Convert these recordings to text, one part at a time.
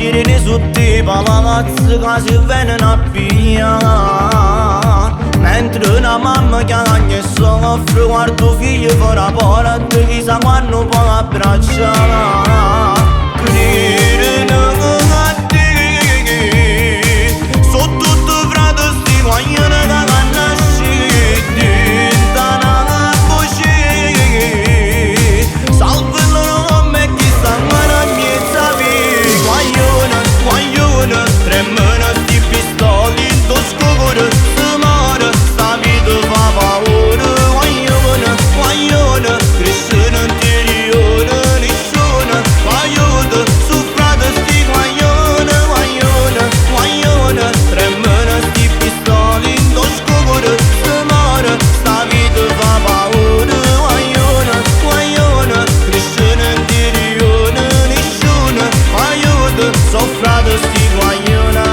Girene tutti palazzi che si vengono a pigliare, mentre una mamma che ogni soffre guarda figlio fuori a porta, chissà quando può abbracciare. Credere a te, sono tutti frati sti guaglioni che nasciti da una voce. Salve loro come chi sta mano a miezza vita. Guaglione, tremano sti pistoli in toscovore, se muore, sta vita fa paura. Guaglione, cresce interiore, nessuno aiuta, soffrate sti guaglione. Tremano sti pistoli in toscovore, se muore, sta vita fa paura. Guaglione, cresce interiore, nessuno aiuta, soffrate sti guaglione.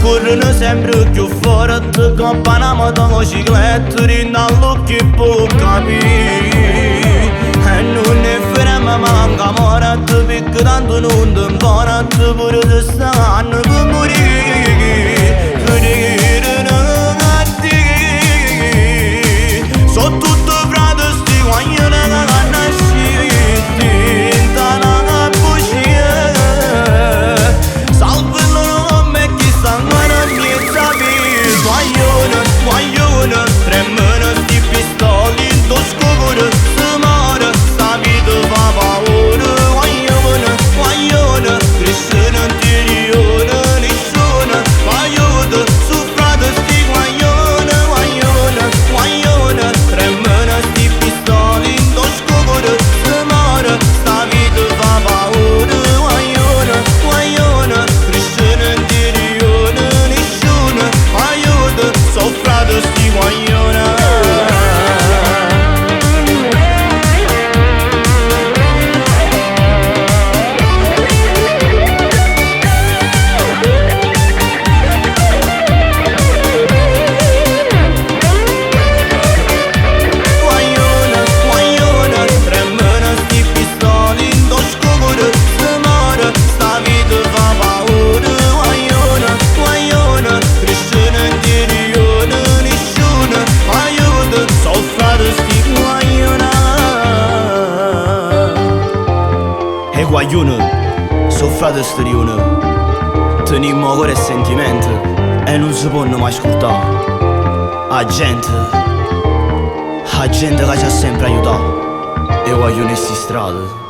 Corrono sempre più forte, campanamo da motocicletta, rinallucchi e può capire. E non ne ferma manca morte, perché tanto non ti importa, pure se stanno per morire. Credere a te, sono tutti frati sti guaglioni che nasciti da una voce. Salve loro come chi sta mano a miezza vita. Guaglione, tremano sti pistoli in toscovore, se muore, sta vita fa paura. Guaglione, cresce interiore, nessuno aiuta, soffrate sti guaglione. Tremano sti pistoli in toscovore, se muore, sta vita fa paura. Guaglione, cresce interiore, nessuno aiuta, soffrate sti guaglione. Guaglione, soffrate sti rione, tenimmo cuore e sentimenti e non si possono mai ascoltare. La gente che ci ha sempre aiutato, e guaglione sti strade.